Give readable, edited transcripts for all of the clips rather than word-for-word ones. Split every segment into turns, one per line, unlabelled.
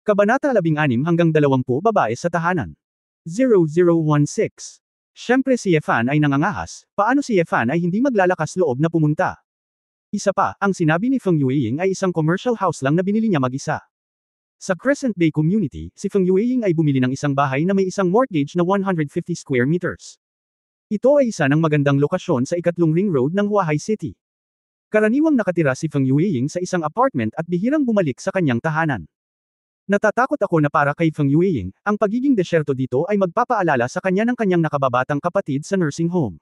Kabanata 16 hanggang 20 Babae sa tahanan. 0016. Siyempre si Yefan ay nangangahas, paano si Yefan ay hindi maglalakas loob na pumunta? Isa pa, ang sinabi ni Feng Yueying ay isang commercial house lang na binili niya mag-isa. Sa Crescent Bay Community, si Feng Yueying ay bumili ng isang bahay na may isang mortgage na 150 square meters. Ito ay isa ng magandang lokasyon sa ikatlong ring road ng Huahay City. Karaniwang nakatira si Feng Yueying sa isang apartment at bihirang bumalik sa kanyang tahanan. Natatakot ako na para kay Feng Yueying, ang pagiging desyerto dito ay magpapaalala sa kanya ng kanyang nakababatang kapatid sa nursing home.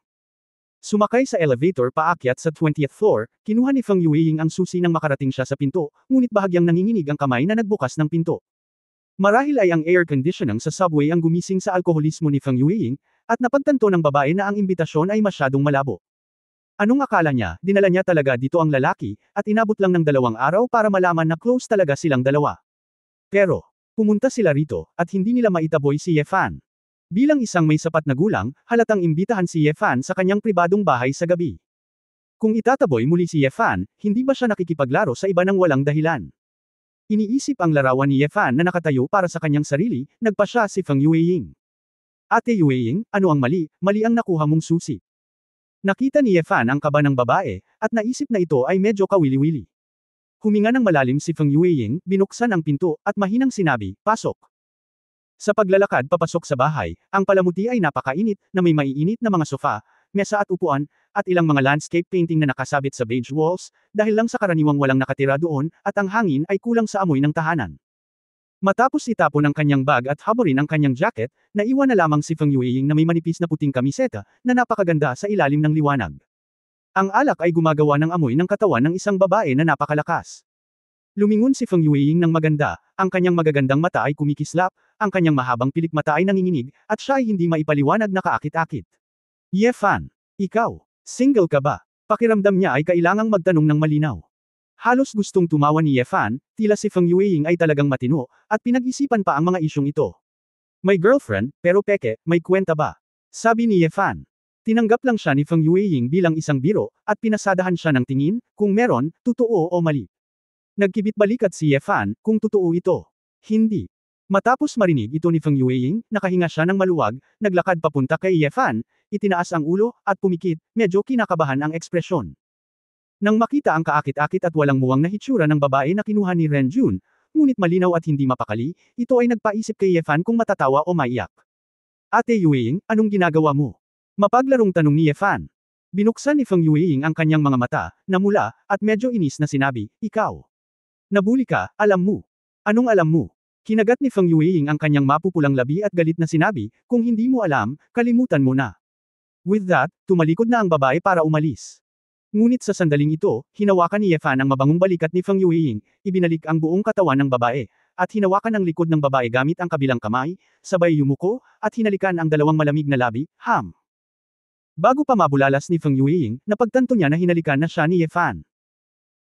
Sumakay sa elevator paakyat sa 20th floor, kinuha ni Feng Yueying ang susi nang makarating siya sa pinto, ngunit bahagyang nanginginig ang kamay na nagbukas ng pinto. Marahil ay ang air conditioning sa subway ang gumising sa alkoholismo ni Feng Yueying, at napagtanto ng babae na ang imbitasyon ay masyadong malabo. Anong akala niya, dinala niya talaga dito ang lalaki, at inabot lang ng 2 araw para malaman na close talaga silang dalawa. Pero, pumunta sila rito, at hindi nila maitaboy si Yefan. Bilang isang may sapat na gulang, halatang imbitahan si Yefan sa kanyang pribadong bahay sa gabi. Kung itataboy muli si Yefan, hindi ba siya nakikipaglaro sa iba ng walang dahilan? Iniisip ang larawan ni Yefan na nakatayo para sa kanyang sarili, nagpa siya si Feng Yueying. Ate Yueying, ano ang mali? Mali ang nakuha mong susi. Nakita ni Yefan ang kaba ng babae, at naisip na ito ay medyo kawili-wili. Huminga ng malalim si Feng Yueying, binuksan ang pinto, at mahinang sinabi, pasok. Sa paglalakad papasok sa bahay, ang palamuti ay napakainit, na may maiinit na mga sofa, mesa at upuan, at ilang mga landscape painting na nakasabit sa beige walls, dahil lang sa karaniwang walang nakatira doon, at ang hangin ay kulang sa amoy ng tahanan. Matapos itapon ang kanyang bag at haborin ang kanyang jacket, naiwan na lamang si Feng Yueying na may manipis na puting kamiseta, na napakaganda sa ilalim ng liwanag. Ang alak ay gumagawa ng amoy ng katawan ng isang babae na napakalakas. Lumingon si Feng Yueying ng maganda, ang kanyang magagandang mata ay kumikislap, ang kanyang mahabang pilik mata ay nanginginig, at siya ay hindi maipaliwanag na kaakit-akit. Yefan, ikaw, single ka ba? Pakiramdam niya ay kailangang magtanong ng malinaw. Halos gustong tumawa ni Yefan, tila si Feng Yueying ay talagang matino, at pinag-isipan pa ang mga isyong ito. May girlfriend, pero peke, may kwenta ba? Sabi ni Yefan. Tinanggap lang siya ni Feng Yueying bilang isang biro, at pinasadahan siya ng tingin, kung meron, totoo o mali. Nagkibit balikat si Yefan, kung totoo ito. Hindi. Matapos marinig ito ni Feng Yueying, nakahinga siya ng maluwag, naglakad papunta kay Yefan, itinaas ang ulo, at pumikit, medyo kinakabahan ang ekspresyon. Nang makita ang kaakit-akit at walang muwang na hitsura ng babae na kinuha ni Renjun, ngunit malinaw at hindi mapakali, ito ay nagpaisip kay Yefan kung matatawa o maiyak. Ate Yueying, anong ginagawa mo? Mapaglarong tanong ni Yefan. Binuksan ni Feng Yueying ang kanyang mga mata, namula, at medyo inis na sinabi, ikaw. Nabuli ka, alam mo. Anong alam mo? Kinagat ni Feng Yueying ang kanyang mapupulang labi at galit na sinabi, kung hindi mo alam, kalimutan mo na. With that, tumalikod na ang babae para umalis. Ngunit sa sandaling ito, hinawakan ni Yefan ang mabangong balikat ni Feng Yueying, ibinalik ang buong katawan ng babae, at hinawakan ang likod ng babae gamit ang kabilang kamay, sabay yumuko, at hinalikan ang 2 malamig na labi, ham. Bago pa mabulalas ni Feng Yueying, napagtanto niya na hinalikan na siya ni Yefan.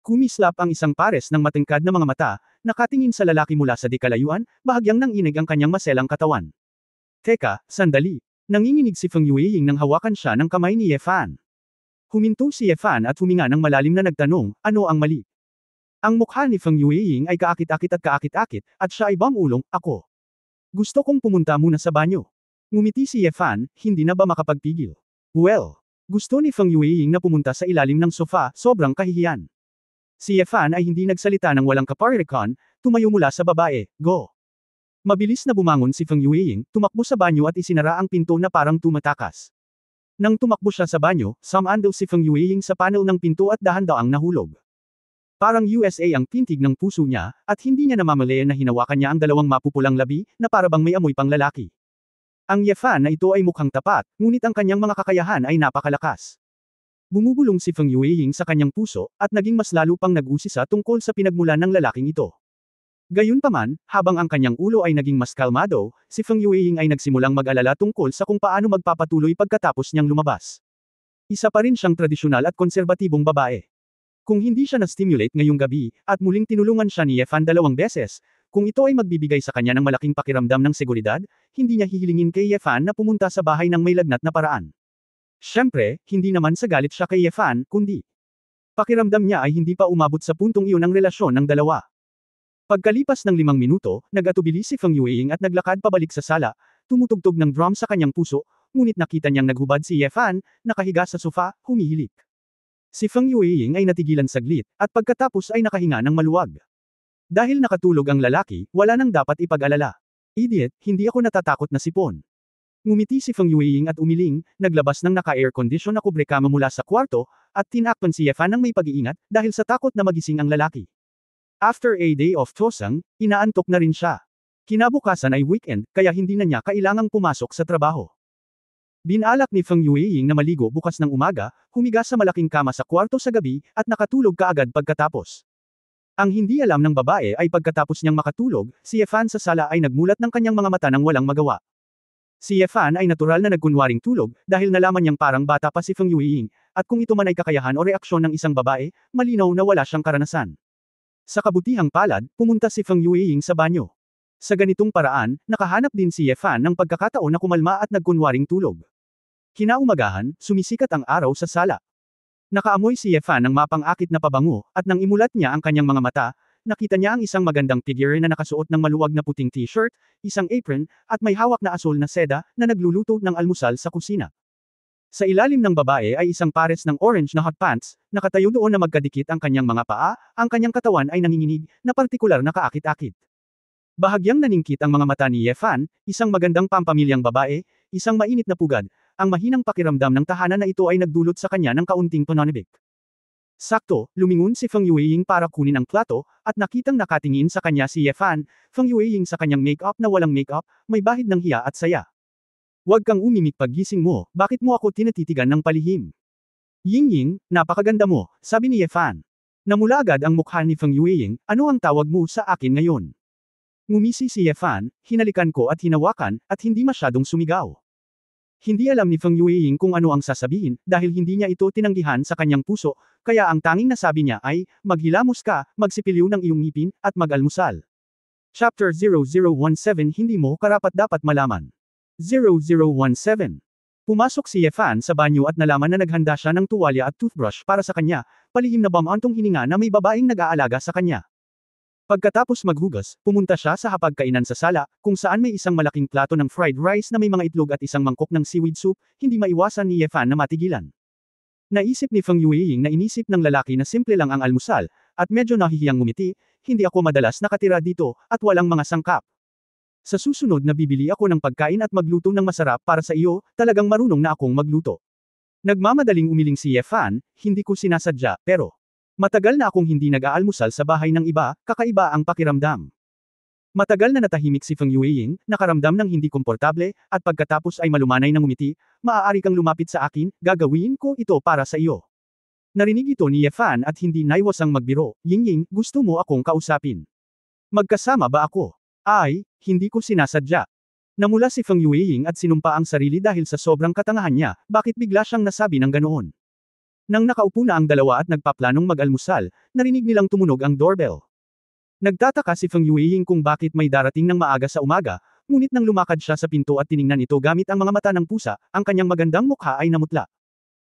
Kumislap ang isang pares ng matengkad na mga mata, nakatingin sa lalaki mula sa di kalayuan, bahagyang nanginig ang kanyang maselang katawan. Teka, sandali. Nanginginig si Feng Yueying nang hawakan siya ng kamay ni Yefan. Huminto si Yefan at huminga ng malalim na nagtanong, ano ang mali? Ang mukha ni Feng Yueying ay kaakit-akit at siya ay bang-ulong, ako. Gusto kong pumunta muna sa banyo. Ngumiti si Yefan, hindi na ba makapagpigil? Well, gusto ni Feng Yueying na pumunta sa ilalim ng sofa, sobrang kahihiyan. Si Yefan ay hindi nagsalita ng walang kaparirikan, tumayo mula sa babae, go. Mabilis na bumangon si Feng Yueying, tumakbo sa banyo at isinara ang pinto na parang tumatakas. Nang tumakbo siya sa banyo, sumandal si Feng Yueying sa panel ng pinto at dahan-daang nahulog. Parang USA ang tintig ng puso niya, at hindi niya namamalayan na hinawakan niya ang 2 mapupulang labi, na parabang may amoy pang lalaki. Ang Yefan na ito ay mukhang tapat, ngunit ang kanyang mga kakayahan ay napakalakas. Bumubulong si Feng Yueying sa kanyang puso, at naging mas lalo pang nag-usisa tungkol sa pinagmulan ng lalaking ito. Gayunpaman, habang ang kanyang ulo ay naging mas kalmado, si Feng Yueying ay nagsimulang mag-alala tungkol sa kung paano magpapatuloy pagkatapos niyang lumabas. Isa pa rin siyang tradisyonal at konserbatibong babae. Kung hindi siya na-stimulate ngayong gabi, at muling tinulungan siya ni Yefan 2 beses, kung ito ay magbibigay sa kanya ng malaking pakiramdam ng seguridad, hindi niya hihilingin kay Yefan na pumunta sa bahay ng may lagnat na paraan. Siyempre, hindi naman sa galit siya kay Yefan, kundi pakiramdam niya ay hindi pa umabot sa puntong iyon ang relasyon ng dalawa. Pagkalipas ng 5 minuto, nag-atubili si Feng Yueying at naglakad pabalik sa sala, tumutugtog ng drum sa kanyang puso, ngunit nakita niyang naghubad si Ye Fan, nakahiga sa sofa, humihilik. Si Feng Yueying ay natigilan saglit, at pagkatapos ay nakahinga ng maluwag. Dahil nakatulog ang lalaki, wala nang dapat ipag-alala. Idiot, hindi ako natatakot na sipon. Ngumiti si Feng Yueying at umiling, naglabas ng naka-air condition na kubrekama mula sa kwarto, at tinakpan si Ye Fan ng may pag-iingat, dahil sa takot na magising ang lalaki. After a day of tosang, inaantok na rin siya. Kinabukasan ay weekend, kaya hindi na niya kailangang pumasok sa trabaho. Binalak ni Feng Yueying na maligo bukas ng umaga, humiga sa malaking kama sa kwarto sa gabi, at nakatulog kaagad pagkatapos. Ang hindi alam ng babae ay pagkatapos niyang makatulog, si Ye Fan sa sala ay nagmulat ng kanyang mga mata nang walang magawa. Si Ye Fan ay natural na nagkunwaring tulog, dahil nalaman niyang parang bata pa si Feng Yueying, at kung ito man ay kakayahan o reaksyon ng isang babae, malinaw na wala siyang karanasan. Sa kabutihang palad, pumunta si Feng Yueying sa banyo. Sa ganitong paraan, nakahanap din si Ye Fan ng pagkakataon na kumalma at nagkunwaring tulog. Kinaumagahan, sumisikat ang araw sa sala. Nakaamoy si Ye Fan ng mapang-akit na pabango, at nang imulat niya ang kanyang mga mata, nakita niya ang isang magandang figure na nakasuot ng maluwag na puting t-shirt, isang apron, at may hawak na asul na seda, na nagluluto ng almusal sa kusina. Sa ilalim ng babae ay isang pares ng orange na hot pants, nakatayo doon na magkadikit ang kanyang mga paa, ang kanyang katawan ay nanginginig, na partikular na kaakit-akit. Bahagyang naningkit ang mga mata ni Ye Fan, isang magandang pampamilyang babae, isang mainit na pugad, ang mahinang pakiramdam ng tahanan na ito ay nagdulot sa kanya ng kaunting pananabik. Sakto, lumingon si Feng Yueying para kunin ang plato, at nakitang nakatingin sa kanya si Ye Fan, Feng Yueying sa kanyang make-up na walang make-up, may bahid ng hiya at saya. Huwag kang umimik paggising mo, bakit mo ako tinatitigan ng palihim? Ying-ying, napakaganda mo, sabi ni Ye Fan. Namula agad ang mukha ni Feng Yueying, ano ang tawag mo sa akin ngayon? Ngumisi si Ye Fan, hinalikan ko at hinawakan, at hindi masyadong sumigaw. Hindi alam ni Feng Yueying kung ano ang sasabihin, dahil hindi niya ito tinanggihan sa kanyang puso, kaya ang tanging nasabi niya ay, maghilamos ka, magsipilyo ng iyong ngipin, at mag-almusal. Chapter 0017 Hindi mo karapat-dapat malaman. 0017. Pumasok si Ye Fan sa banyo at nalaman na naghanda siya ng tuwalya at toothbrush para sa kanya, palihim na bamantong hininga na may babaeng nag-aalaga sa kanya. Pagkatapos maghugas, pumunta siya sa hapagkainan sa sala, kung saan may isang malaking plato ng fried rice na may mga itlog at isang mangkok ng seaweed soup, hindi maiwasan ni Ye Fan na matigilan. Naisip ni Feng Yueying na inisip ng lalaki na simple lang ang almusal, at medyo nahihiyang ngumiti, hindi ako madalas nakatira dito, at walang mga sangkap. Sa susunod na bibili ako ng pagkain at magluto ng masarap para sa iyo, talagang marunong na akong magluto. Nagmamadaling umiling si Ye Fan, hindi ko sinasadya, pero matagal na akong hindi nag-aalmusal sa bahay ng iba, kakaiba ang pakiramdam. Matagal na natahimik si Feng Yueying, nakaramdam ng hindi komportable, at pagkatapos ay malumanay ng ngumiti, maaari kang lumapit sa akin, gagawin ko ito para sa iyo. Narinig ito ni Ye Fan at hindi naiwasang magbiro, Ying-ying, gusto mo akong kausapin? Magkasama ba ako? Ay, hindi ko sinasadya. Namula si Feng Yueying at sinumpa ang sarili dahil sa sobrang katangahan niya, bakit bigla siyang nasabi ng ganoon. Nang nakaupo na ang dalawa at nagpaplanong mag-almusal, narinig nilang tumunog ang doorbell. Nagtataka si Feng Yueying kung bakit may darating ng maaga sa umaga, ngunit nang lumakad siya sa pinto at tiningnan ito gamit ang mga mata ng pusa, ang kanyang magandang mukha ay namutla.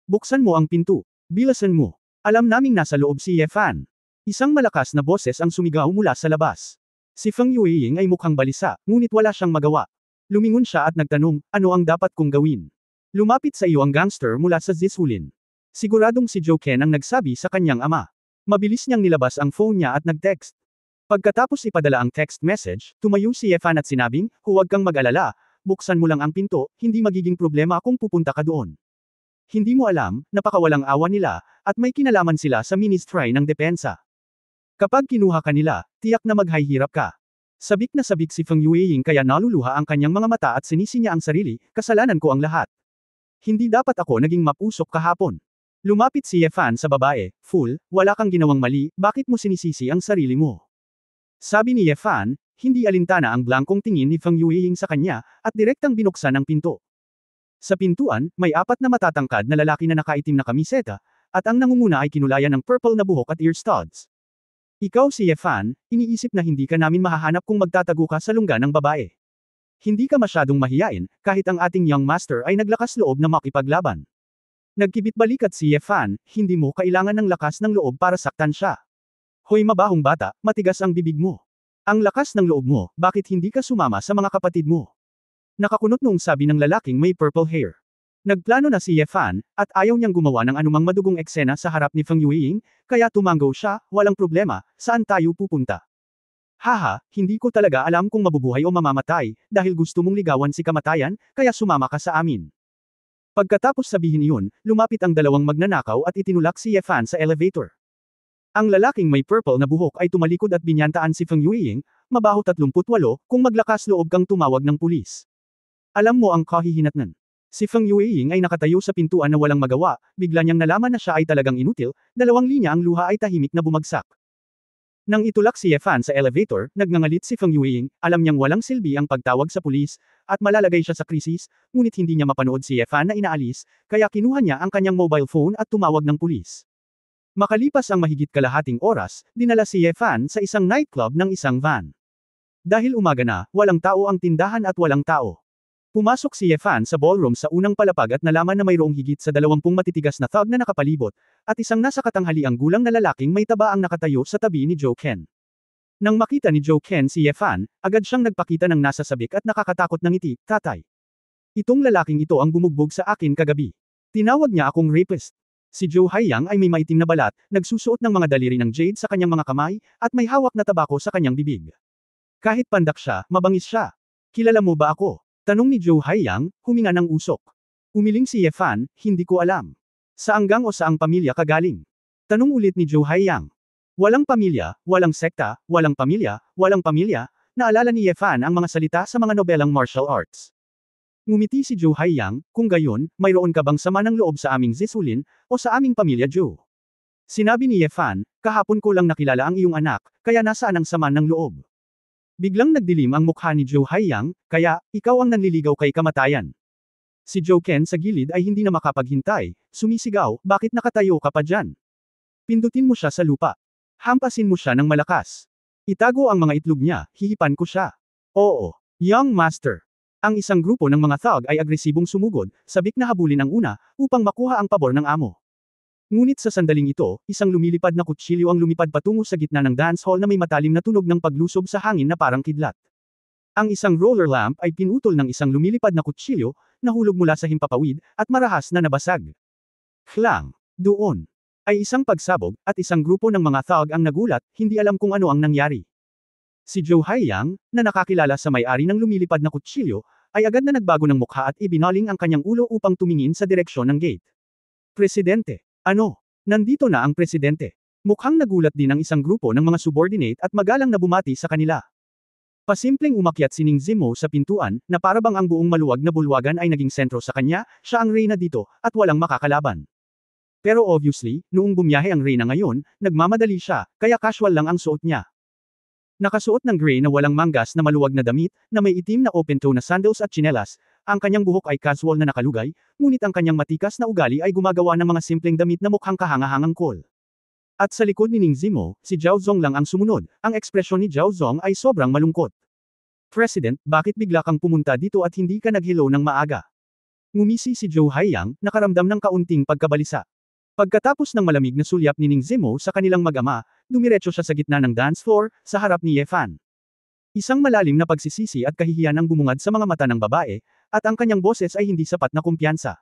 Buksan mo ang pinto. Bilasan mo. Alam naming nasa loob si Ye Fan. Isang malakas na boses ang sumigaw mula sa labas. Si Feng Yueying ay mukhang balisa, ngunit wala siyang magawa. Lumingon siya at nagtanong, ano ang dapat kong gawin? Lumapit sa iyo ang gangster mula sa Zishulin. Siguradong si Joe Ken ang nagsabi sa kanyang ama. Mabilis niyang nilabas ang phone niya at nag-text. Pagkatapos ipadala ang text message, tumayo si Ye Fan at sinabing, huwag kang mag-alala, buksan mo lang ang pinto, hindi magiging problema kung pupunta ka doon. Hindi mo alam, napakawalang awa nila, at may kinalaman sila sa Ministry ng Depensa. Kapag kinuha ka nila, tiyak na maghihirap ka. Sabik na sabik si Feng Yueying kaya naluluha ang kanyang mga mata at sinisi niya ang sarili, kasalanan ko ang lahat. Hindi dapat ako naging mapusok kahapon. Lumapit si Ye Fan sa babae, fool, wala kang ginawang mali, bakit mo sinisisi ang sarili mo? Sabi ni Ye Fan, hindi alintana ang blankong tingin ni Feng Yueying sa kanya, at direktang binuksan ang pinto. Sa pintuan, may apat na matatangkad na lalaki na nakaitim na kamiseta, at ang nangunguna ay kinulayan ng purple na buhok at ear studs. Ikaw si Ye Fan, iniisip na hindi ka namin mahahanap kung magtatago ka sa lungga ng babae. Hindi ka masyadong mahiyain, kahit ang ating young master ay naglakas loob na makipaglaban. Nagkibit balikat si Ye Fan, hindi mo kailangan ng lakas ng loob para saktan siya. Hoy mabahong bata, matigas ang bibig mo. Ang lakas ng loob mo, bakit hindi ka sumama sa mga kapatid mo? Nakakunot noong sabi ng lalaking may purple hair. Nagplano na si Ye Fan, at ayaw niyang gumawa ng anumang madugong eksena sa harap ni Feng Yueying, kaya tumanggo siya, walang problema, saan tayo pupunta? Haha, hindi ko talaga alam kung mabubuhay o mamamatay, dahil gusto mong ligawan si kamatayan, kaya sumama ka sa amin. Pagkatapos sabihin iyon, lumapit ang dalawang magnanakaw at itinulak si Ye Fan sa elevator. Ang lalaking may purple na buhok ay tumalikod at binyantaan si Feng Yueying, mabaho 38, kung maglakas loob kang tumawag ng pulis. Alam mo ang kahihinatnan. Si Feng Yueying ay nakatayo sa pintuan na walang magawa, bigla niyang nalaman na siya ay talagang inutil, 2 linya ang luha ay tahimik na bumagsak. Nang itulak si Ye Fan sa elevator, nagngangalit si Feng Yueying, alam niyang walang silbi ang pagtawag sa pulis, at malalagay siya sa krisis, ngunit hindi niya mapanood si Ye Fan na inaalis, kaya kinuha niya ang kanyang mobile phone at tumawag ng pulis. Makalipas ang mahigit kalahating oras, dinala si Ye Fan sa isang nightclub ng isang van. Dahil umaga na, walang tao ang tindahan at walang tao. Pumasok si Ye Fan sa ballroom sa unang palapag at nalaman na mayroong higit sa 20 matitigas na thug na nakapalibot, at isang nasa katanghaliang gulang na lalaking may taba ang nakatayo sa tabi ni Joe Ken. Nang makita ni Joe Ken si Ye Fan, agad siyang nagpakita ng nasa sabik at nakakatakot na ngiti, tatay. Itong lalaking ito ang bumugbog sa akin kagabi. Tinawag niya akong rapist. Si Joe Haiyang ay may maitim na balat, nagsusuot ng mga daliri ng jade sa kanyang mga kamay, at may hawak na tabako sa kanyang bibig. Kahit pandak siya, mabangis siya. Kilala mo ba ako? Tanong ni Joe Haiyang, huminga ng usok. Umiling si Ye Fan, hindi ko alam. Saang gang o saang pamilya ka galing? Tanong ulit ni Joe Haiyang. Walang pamilya, walang sekta, walang pamilya, walang pamilya, naalala ni Ye Fan ang mga salita sa mga nobelang martial arts. Ngumiti si Joe Haiyang, kung gayon, mayroon ka bang sama ng loob sa aming Zisulin, o sa aming pamilya Joe? Sinabi ni Ye Fan, kahapon ko lang nakilala ang iyong anak, kaya nasaan ang sama ng loob? Biglang nagdilim ang mukha ni Joe Haiyang, kaya, ikaw ang nanliligaw kay kamatayan. Si Joe Ken sa gilid ay hindi na makapaghintay, sumisigaw, bakit nakatayo ka pa dyan? Pindutin mo siya sa lupa. Hampasin mo siya ng malakas. Itago ang mga itlog niya, hihipan ko siya. Oo, young master. Ang isang grupo ng mga thug ay agresibong sumugod, sabik na habulin ang una, upang makuha ang pabor ng amo. Ngunit sa sandaling ito, isang lumilipad na kutsilyo ang lumipad patungo sa gitna ng dance hall na may matalim na tunog ng paglusob sa hangin na parang kidlat. Ang isang roller lamp ay pinutol ng isang lumilipad na kutsilyo, nahulog mula sa himpapawid, at marahas na nabasag. Klang! Doon! Ay isang pagsabog, at isang grupo ng mga thug ang nagulat, hindi alam kung ano ang nangyari. Si Joe Haiyang, na nakakilala sa may-ari ng lumilipad na kutsilyo, ay agad na nagbago ng mukha at ibinaling ang kanyang ulo upang tumingin sa direksyon ng gate. Presidente! Ano? Nandito na ang presidente. Mukhang nagulat din ang isang grupo ng mga subordinate at magalang na bumati sa kanila. Pasimpleng umakyat si Ning Zimo sa pintuan, na parabang ang buong maluwag na bulwagan ay naging sentro sa kanya, siya ang reyna dito, at walang makakalaban. Pero obviously, noong bumiyahe ang reyna ngayon, nagmamadali siya, kaya casual lang ang suot niya. Nakasuot ng gray na walang manggas na maluwag na damit, na may itim na open-toe na sandals at tsinelas, ang kanyang buhok ay casual na nakalugay, ngunit ang kanyang matikas na ugali ay gumagawa ng mga simpleng damit na mukhang kahangahangang cool. At sa likod ni Ning Zimo, si Zhao Zong lang ang sumunod, ang ekspresyon ni Zhao Zong ay sobrang malungkot. President, bakit bigla kang pumunta dito at hindi ka nag-hello ng maaga? Ngumisi si Joe Haiyang, nakaramdam ng kaunting pagkabalisa. Pagkatapos ng malamig na sulyap ni Ning Zimo sa kanilang mag-ama, dumiretso siya sa gitna ng dance floor, sa harap ni Ye Fan. Isang malalim na pagsisisi at kahihiyan ang bumungad sa mga mata ng babae, at ang kanyang boses ay hindi sapat na kumpiyansa.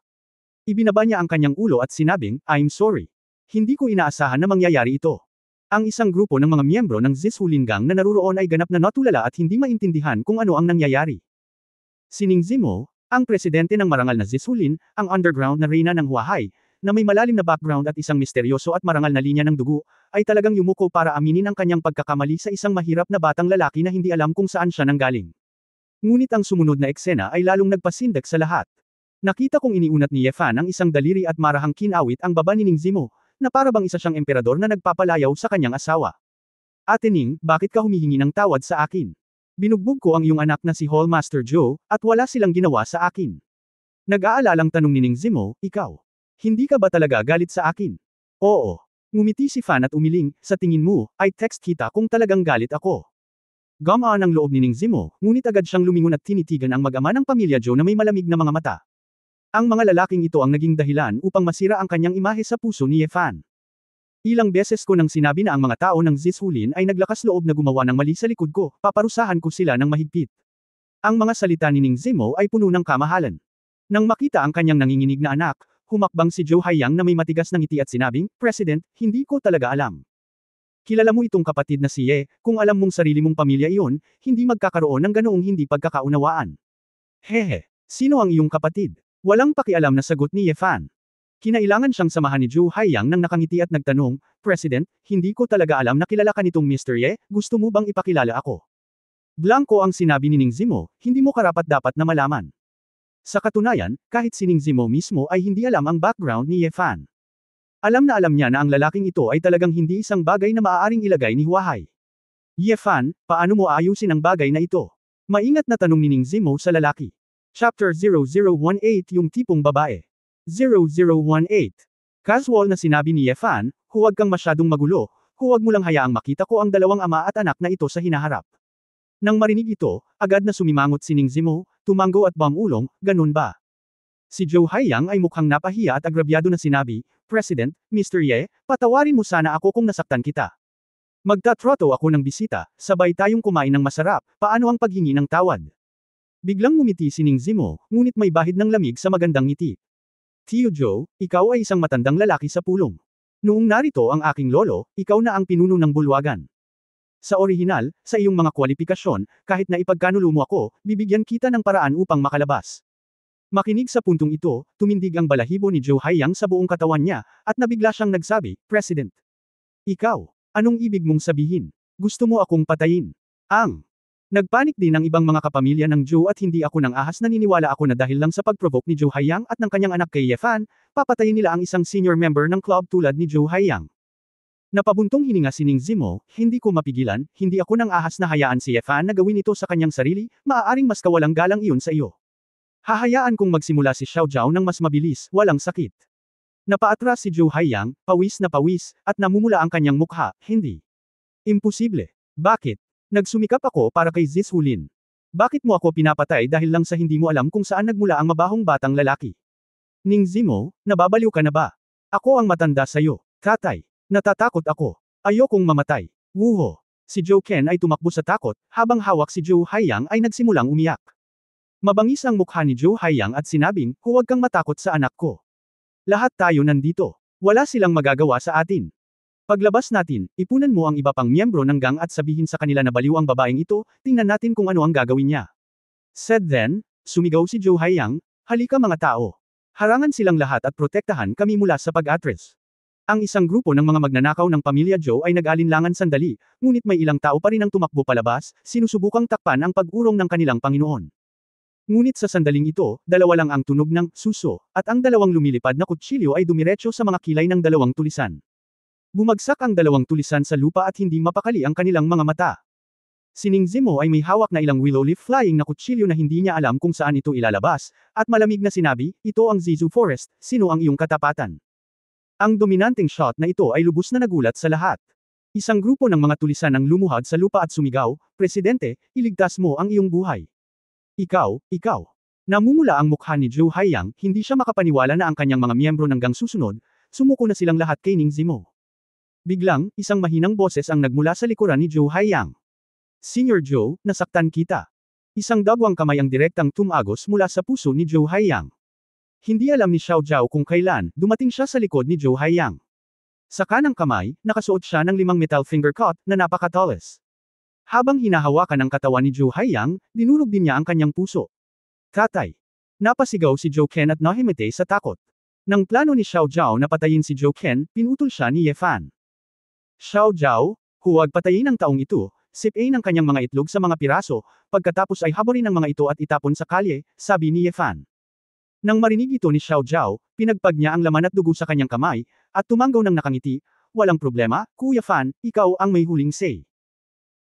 Ibinaba niya ang kanyang ulo at sinabing, I'm sorry. Hindi ko inaasahan na mangyayari ito. Ang isang grupo ng mga miyembro ng Zisulin Gang na naruroon ay ganap na natulala at hindi maintindihan kung ano ang nangyayari. Si Ning Zimo, ang presidente ng marangal na Zisulin, ang underground na reyna ng Huahai, na may malalim na background at isang misteryoso at marangal na linya ng dugo, ay talagang yumuko para aminin ang kanyang pagkakamali sa isang mahirap na batang lalaki na hindi alam kung saan siya nanggaling. Ngunit ang sumunod na eksena ay lalong nagpasindak sa lahat. Nakita kong iniunat ni Ye Fan ang isang daliri at marahang kinawit ang baba ni Ning Zimo, na parabang isa siyang emperador na nagpapalayaw sa kanyang asawa. Ate Ning, bakit ka humihingi ng tawad sa akin? Binugbog ko ang iyong anak na si Hallmaster Joe, at wala silang ginawa sa akin. Nag-aalalang tanong ni Ning Zimo, ikaw. Hindi ka ba talaga galit sa akin? Oo. Ngumiti si Fan at umiling, sa tingin mo, ay text kita kung talagang galit ako. Gumaan ang loob ni Ning Zimo, ngunit agad siyang lumingon at tinitigan ang mag-ama ng pamilya Joe na may malamig na mga mata. Ang mga lalaking ito ang naging dahilan upang masira ang kanyang imahe sa puso ni Ye Fan. Ilang beses ko nang sinabi na ang mga tao ng Zishulin ay naglakas loob na gumawa ng mali sa likod ko, paparusahan ko sila ng mahigpit. Ang mga salita ni Ning Zimo ay puno ng kamahalan. Nang makita ang kanyang nanginginig na anak, humakbang si Zhou Haiyang na may matigas na ngiti at sinabing, President, hindi ko talaga alam. Kilala mo itong kapatid na si Ye, kung alam mong sarili mong pamilya iyon, hindi magkakaroon ng ganoong hindi pagkakaunawaan. Hehe, sino ang iyong kapatid? Walang pakialam na sagot ni Ye Fan. Kinailangan siyang samahan ni Zhou Haiyang nang nakangiti at nagtanong, President, hindi ko talaga alam na kilala ka nitong Mr. Ye, gusto mo bang ipakilala ako? Blanco ang sinabi ni Ning Zimo, hindi mo karapat-dapat na malaman. Sa katunayan, kahit si Ning Zimo mismo ay hindi alam ang background ni Ye Fan. Alam niya na ang lalaking ito ay talagang hindi isang bagay na maaaring ilagay ni Huahai. Ye Fan, paano mo ayusin ang bagay na ito? Maingat na tanong ni Ning Zimo sa lalaki. Chapter 0018 Yung tipong babae. 0018. Casual na sinabi ni Ye Fan, huwag kang masyadong magulo, huwag mo lang hayaang makita ko ang dalawang ama at anak na ito sa hinaharap. Nang marinig ito, agad na sumimangot si Ning Zimo, tumango at bangulong, ganun ba? Si Zhou Haiyang ay mukhang napahiya at agrabyado na sinabi, President, Mr. Ye, patawarin mo sana ako kung nasaktan kita. Magtatroto ako ng bisita, sabay tayong kumain ng masarap, paano ang paghingi ng tawad? Biglang ngumiti si Ning Zimo, ngunit may bahid ng lamig sa magandang ngiti. Tio Zhou, ikaw ay isang matandang lalaki sa pulong. Noong narito ang aking lolo, ikaw na ang pinuno ng bulwagan. Sa orihinal, sa iyong mga kwalifikasyon, kahit na ipagkanulo mo ako, bibigyan kita ng paraan upang makalabas. Makinig sa puntong ito, tumindig ang balahibo ni Zhou Haiyang sa buong katawan niya, at nabigla siyang nagsabi, President. Ikaw, anong ibig mong sabihin? Gusto mo akong patayin? Nagpanik din ang ibang mga kapamilya ng Zhou at hindi ako nang ahas naniniwala ako na dahil lang sa pag-provoke ni Zhou Haiyang at ng kanyang anak kay Ye Fan, papatayin nila ang isang senior member ng club tulad ni Zhou Haiyang. Napabuntong hininga si Ning Zimo, hindi ko mapigilan, hindi ako nang ahas na hayaan si Ye Fan na gawin ito sa kanyang sarili, maaaring mas kawalang galang iyon sa iyo. Hahayaan kong magsimula si Xiao Zhao ng mas mabilis, walang sakit. Napaatras si Zhou Haiyang, pawis na pawis, at namumula ang kanyang mukha, hindi. Imposible. Bakit? Nagsumikap ako para kay Zishulin. Bakit mo ako pinapatay dahil lang sa hindi mo alam kung saan nagmula ang mabahong batang lalaki? Ning Zimo, nababaliw ka na ba? Ako ang matanda sa'yo. Tatay. Natatakot ako. Ayokong mamatay. Wuho. Si Zhou Ken ay tumakbo sa takot, habang hawak si Zhou Haiyang ay nagsimulang umiyak. Mabangis ang mukha ni Zhou Haiyang at sinabing, huwag kang matakot sa anak ko. Lahat tayo nandito. Wala silang magagawa sa atin. Paglabas natin, ipunan mo ang iba pang miyembro ng gang at sabihin sa kanila na baliw ang babaeng ito, tingnan natin kung ano ang gagawin niya. Said then, sumigaw si Zhou Haiyang, halika mga tao. Harangan silang lahat at protektahan kami mula sa pag-atras. Ang isang grupo ng mga magnanakaw ng pamilya Zhou ay nag-alinlangan sandali, ngunit may ilang tao pa rin ang tumakbo palabas, sinusubukang takpan ang pag-urong ng kanilang Panginoon. Ngunit sa sandaling ito, dalawa lang ang tunog ng suso, at ang dalawang lumilipad na kutsilyo ay dumiretso sa mga kilay ng dalawang tulisan. Bumagsak ang dalawang tulisan sa lupa at hindi mapakali ang kanilang mga mata. Si Ning Zimo ay may hawak na ilang willow leaf flying na kutsilyo na hindi niya alam kung saan ito ilalabas, at malamig na sinabi, ito ang Zizu Forest, sino ang iyong katapatan? Ang dominanteng shot na ito ay lubos na nagulat sa lahat. Isang grupo ng mga tulisan ang lumuhad sa lupa at sumigaw, Presidente, iligtas mo ang iyong buhay. Ikaw. Namumula ang mukha ni Zhou Haiyang, hindi siya makapaniwala na ang kanyang mga miyembro ng gang susunod, sumuko na silang lahat kay Ning Zimo. Biglang, isang mahinang boses ang nagmula sa likuran ni Zhou Haiyang. Senior Zhou, nasaktan kita. Isang dagwang kamay ang direktang tumagos mula sa puso ni Zhou Haiyang. Hindi alam ni Xiao Zhao kung kailan, dumating siya sa likod ni Zhou Haiyang. Sa kanang kamay, nakasuot siya ng 5 metal finger cut na napakatalas. Habang hinahawakan ang katawan ni Zhou Haiyang, dinurog din niya ang kanyang puso. Tatay. Napasigaw si Zhou Ken at nahimete sa takot. Nang plano ni Xiao Zhao na patayin si Zhou Ken, pinutol siya ni Ye Fan. Xiao Zhao, huwag patayin ang taong ito, sipain ang kanyang mga itlog sa mga piraso, pagkatapos ay haborin ang mga ito at itapon sa kalye, sabi ni Ye Fan. Nang marinig ito ni Xiao Zhao, pinagpag niya ang laman at dugo sa kanyang kamay, at tumanggaw ng nakangiti, walang problema, Kuya Fan, ikaw ang may huling say.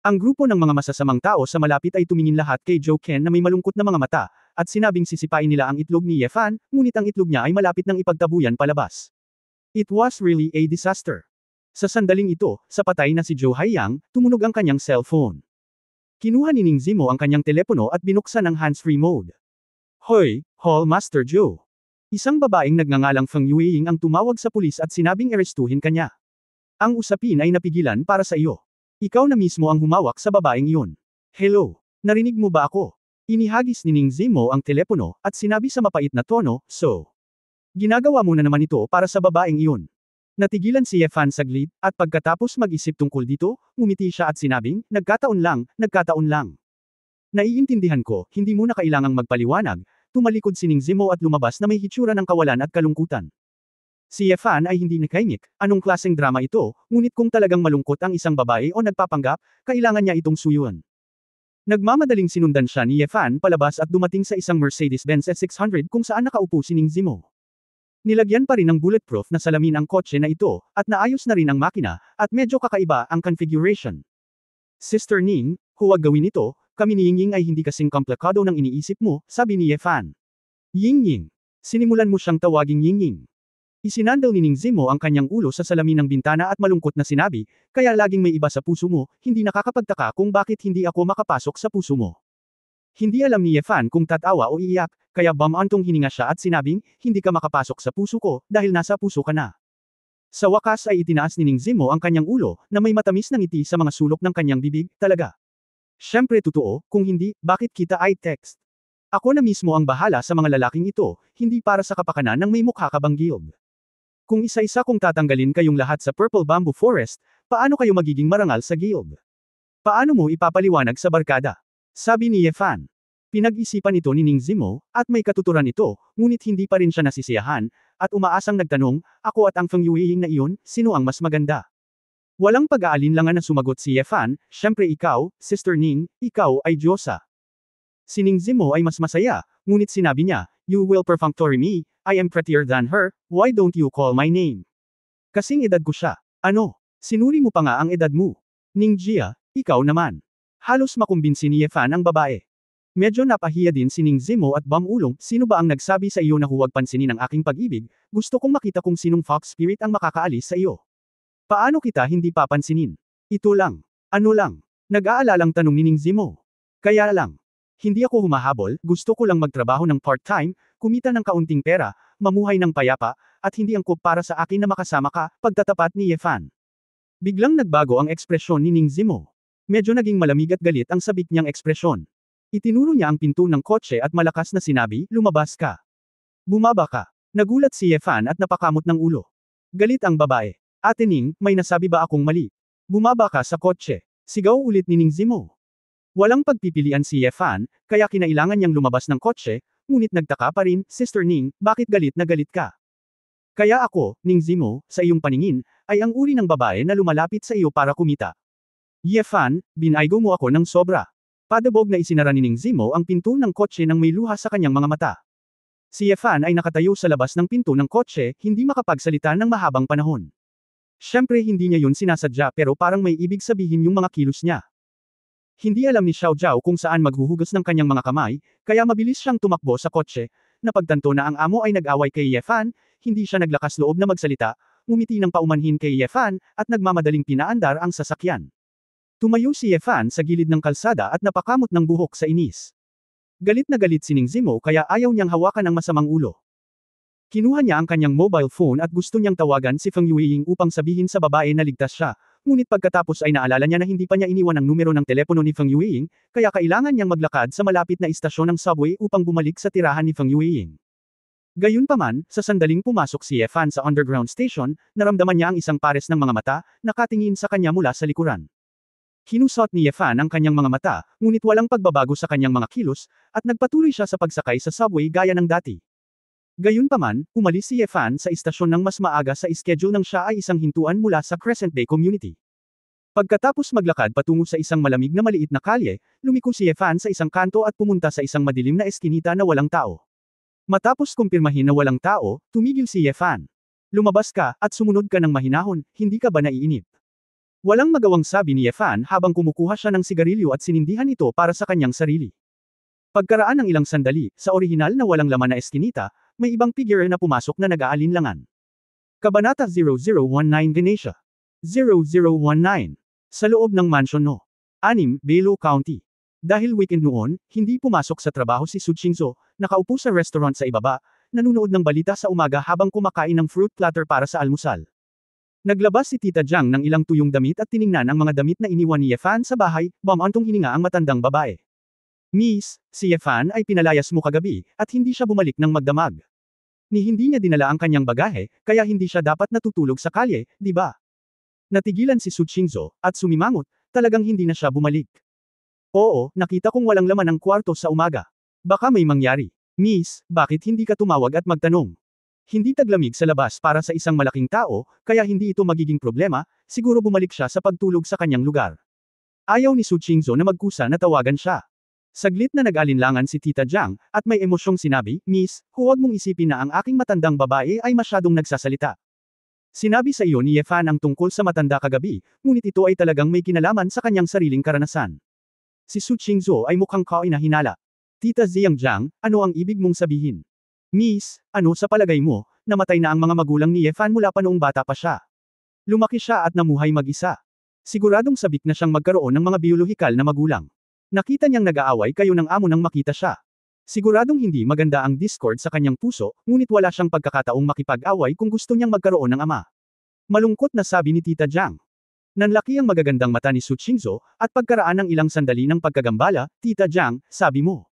Ang grupo ng mga masasamang tao sa malapit ay tumingin lahat kay Zhou Ken na may malungkot na mga mata, at sinabing sisipain nila ang itlog ni Ye Fan, ngunit ang itlog niya ay malapit ng ipagtabuyan palabas. It was really a disaster. Sa sandaling ito, sa patay na si Zhou Haiyang, tumunog ang kanyang cellphone. Kinuha ni Ning Zimo ang kanyang telepono at binuksan ang hands-free mode. Hoy, Hall Master Zhou. Isang babaeng nagngangalang Feng Yueying ang tumawag sa pulis at sinabing arestuhin kanya. Ang usapin ay napigilan para sa iyo. Ikaw na mismo ang humawak sa babaeng iyon. Hello, narinig mo ba ako? Inihagis ni Ning Zimo ang telepono, at sinabi sa mapait na tono, so. Ginagawa mo na naman ito para sa babaeng iyon. Natigilan si Yefan saglit, at pagkatapos mag-isip tungkol dito, ngumiti siya at sinabing, nagkataon lang, nagkataon lang. Naiintindihan ko, hindi mo na kailangang magpaliwanag. Tumalikod si Ning Zimo at lumabas na may hitsura ng kawalan at kalungkutan. Si Yefan ay hindi nakaimik, anong klaseng drama ito, ngunit kung talagang malungkot ang isang babae o nagpapanggap, kailangan niya itong suyuan. Nagmamadaling sinundan siya ni Yefan palabas at dumating sa isang Mercedes-Benz S600 kung saan nakaupo si Ning Zimo. Nilagyan pa rin ng bulletproof na salamin ang kotse na ito, at naayos na rin ang makina, at medyo kakaiba ang configuration. Sister Ning, huwag gawin ito, kami ni Yingying ay hindi kasing komplikado ng iniisip mo, sabi ni Yefan. Yingying. Sinimulan mo siyang tawaging Yingying. Isinandal ni Ning Zimo ang kanyang ulo sa salamin ng bintana at malungkot na sinabi, kaya laging may iba sa puso mo, hindi nakakapagtaka kung bakit hindi ako makapasok sa puso mo. Hindi alam ni Yefan kung tatawa o iiyak, kaya bumantong hininga siya at sinabing, hindi ka makapasok sa puso ko, dahil nasa puso ka na. Sa wakas ay itinaas ni Ning Zimo ang kanyang ulo, na may matamis na ngiti sa mga sulok ng kanyang bibig, talaga. Siyempre totoo, kung hindi, bakit kita ay text? Ako na mismo ang bahala sa mga lalaking ito, hindi para sa kapakanan ng may mukha kabang guild. Kung isa-isa kong tatanggalin kayong lahat sa Purple Bamboo Forest, paano kayo magiging marangal sa guild? Paano mo ipapaliwanag sa barkada? Sabi ni Yefan. Pinag-isipan ito ni Ning Zimo, at may katuturan ito, ngunit hindi pa rin siya nasisiyahan, at umaasang nagtanong, ako at ang Feng Yueying na iyon, sino ang mas maganda? Walang pag-aalinlangan na sumagot si Yefan, syempre ikaw, Sister Ning, ikaw ay Diyosa. Si Ning Zimo ay mas masaya, ngunit sinabi niya, you will perfunctory me, I am prettier than her, why don't you call my name? Kasing edad ko siya. Ano? Sinuri mo pa nga ang edad mo. Ning Jia, ikaw naman. Halos makumbinsi ni Yefan ang babae. Medyo napahiya din si Ning Zimo at bamulong, sino ba ang nagsabi sa iyo na huwag pansinin ang aking pag-ibig, gusto kong makita kung sinong fox spirit ang makakaalis sa iyo. Paano kita hindi papansinin? Ito lang. Ano lang? Nag-aalalang tanong ni Ning Zimo. Kaya lang. Hindi ako humahabol, gusto ko lang magtrabaho ng part-time, kumita ng kaunting pera, mamuhay ng payapa, at hindi angkop para sa akin na makasama ka, pagtatapat ni Yefan. Biglang nagbago ang ekspresyon ni Ning Zimo. Medyo naging malamig at galit ang sabik niyang ekspresyon. Itinuro niya ang pinto ng kotse at malakas na sinabi, lumabas ka. Bumaba ka. Nagulat si Yefan at napakamot ng ulo. Galit ang babae. Ate Ning, may nasabi ba akong mali? Bumaba ka sa kotse. Sigaw ulit ni Ning Zimo. Walang pagpipilian si Yefan, kaya kinailangan niyang lumabas ng kotse, ngunit nagtaka pa rin, Sister Ning, bakit galit na galit ka? Kaya ako, Ning Zimo, sa iyong paningin, ay ang uri ng babae na lumalapit sa iyo para kumita. Yefan, binaygo mo ako ng sobra. Padabog na isinara ni Ning Zimo ang pinto ng kotse nang may luha sa kanyang mga mata. Si Yefan ay nakatayo sa labas ng pinto ng kotse, hindi makapagsalita ng mahabang panahon. Siyempre hindi niya yun sinasadya pero parang may ibig sabihin yung mga kilos niya. Hindi alam ni Xiao Zhao kung saan maghuhugas ng kanyang mga kamay, kaya mabilis siyang tumakbo sa kotse. Napagtanto na ang amo ay nag-away kay Yefan, hindi siya naglakas loob na magsalita, ngumiti ng paumanhin kay Yefan, at nagmamadaling pinaandar ang sasakyan. Tumayo si Yefan sa gilid ng kalsada at napakamot ng buhok sa inis. Galit na galit si Ning Zimo kaya ayaw niyang hawakan ng masamang ulo. Kinuha niya ang kanyang mobile phone at gusto niyang tawagan si Feng Yueying upang sabihin sa babae na ligtas siya. Ngunit pagkatapos ay naalala niya na hindi pa niya iniwan ang numero ng telepono ni Feng Yueying, kaya kailangan niyang maglakad sa malapit na istasyon ng subway upang bumalik sa tirahan ni Feng Yueying. Gayunpaman, sa sandaling pumasok si Yefan sa underground station, naramdaman niya ang isang pares ng mga mata, nakatingin sa kanya mula sa likuran. Kinusot ni Yefan ang kanyang mga mata, ngunit walang pagbabago sa kanyang mga kilos, at nagpatuloy siya sa pagsakay sa subway gaya ng dati. Gayunpaman, umalis si Yefan sa istasyon ng mas maaga sa schedule nang siya ay isang hintuan mula sa Crescent Bay Community. Pagkatapos maglakad patungo sa isang malamig na maliit na kalye, lumiko si Yefan sa isang kanto at pumunta sa isang madilim na eskinita na walang tao. Matapos kumpirmahin na walang tao, tumigil si Yefan. Lumabas ka, at sumunod ka ng mahinahon, hindi ka ba naiinip? Walang magawang sabi ni Yefan habang kumukuha siya ng sigarilyo at sinindihan ito para sa kanyang sarili. Pagkaraan ng ilang sandali, sa orihinal na walang laman na eskinita, may ibang figure na pumasok na nag-aalinlangan. Kabanata 0019 Ganesha. 0019. Sa loob ng mansion no. 6, Belo County. Dahil weekend noon, hindi pumasok sa trabaho si Su Qingzo, nakaupo sa restaurant sa ibaba, nanunood ng balita sa umaga habang kumakain ng fruit platter para sa almusal. Naglabas si Tita Jiang ng ilang tuyong damit at tiningnan ang mga damit na iniwan ni Ye Fan sa bahay, bumantong hininga ang matandang babae. Miss, si Ye Fan ay pinalayas mo kagabi, at hindi siya bumalik ng magdamag. Ni hindi niya dinala ang kanyang bagahe, kaya hindi siya dapat natutulog sa kalye, di ba? Natigilan si Su Qingzhou, at sumimangot, talagang hindi na siya bumalik. Oo, nakita kong walang laman ang kwarto sa umaga. Baka may mangyari. Miss, bakit hindi ka tumawag at magtanong? Hindi taglamig sa labas para sa isang malaking tao, kaya hindi ito magiging problema, siguro bumalik siya sa pagtulog sa kanyang lugar. Ayaw ni Su Qingzhou na magkusa na tawagan siya. Saglit na nag-alinlangan si Tita Jiang, at may emosyong sinabi, Miss, huwag mong isipin na ang aking matandang babae ay masyadong nagsasalita. Sinabi sa iyo ni Ye Fan ang tungkol sa matanda kagabi, ngunit ito ay talagang may kinalaman sa kanyang sariling karanasan. Si Su Qingzhou ay mukhang kainahinala. Tita Jiang, ano ang ibig mong sabihin? Miss, ano sa palagay mo, namatay na ang mga magulang ni Ye Fan mula pa noong bata pa siya. Lumaki siya at namuhay mag-isa. Siguradong sabik na siyang magkaroon ng mga biolohikal na magulang. Nakita niyang nag-aaway kayo ng amo nang makita siya. Siguradong hindi maganda ang discord sa kanyang puso, ngunit wala siyang pagkakataong makipag-away kung gusto niyang magkaroon ng ama. Malungkot na sabi ni Tita Jiang. Nanlaki ang magagandang mata ni Su Qingzhou, at pagkaraan ng ilang sandali ng pagkagambala, Tita Jiang, sabi mo.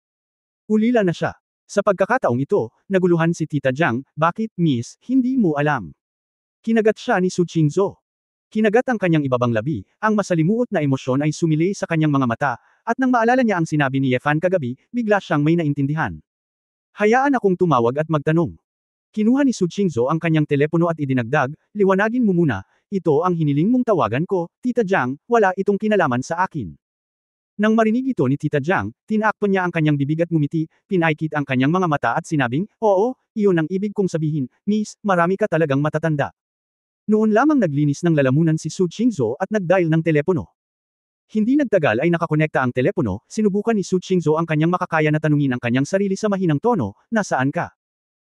Ulila na siya. Sa pagkakataong ito, naguluhan si Tita Jiang, bakit, Miss, hindi mo alam? Kinagat siya ni Su Qingzhou. Kinagat ang kanyang ibabang labi, ang masalimuot na emosyon ay sumili sa kanyang mga mata, at nang maalala niya ang sinabi ni Ye Fan kagabi, bigla siyang may naintindihan. Hayaan akong tumawag at magtanong. Kinuha ni Su Qingzhou ang kanyang telepono at idinagdag, liwanagin mo muna, ito ang hiniling mong tawagan ko, Tita Jiang, wala itong kinalaman sa akin. Nang marinig ito ni Tita Jiang, tinakpan niya ang kanyang bibig at ngumiti, pinaikit ang kanyang mga mata at sinabing, oo, iyon ang ibig kong sabihin, Miss, marami ka talagang matatanda. Noon lamang naglinis ng lalamunan si Su Qingzhou at nag-dial ng telepono. Hindi nagtagal ay nakakonekta ang telepono, sinubukan ni Su Qingzhou ang kanyang makakaya na tanungin ang kanyang sarili sa mahinang tono, nasaan ka?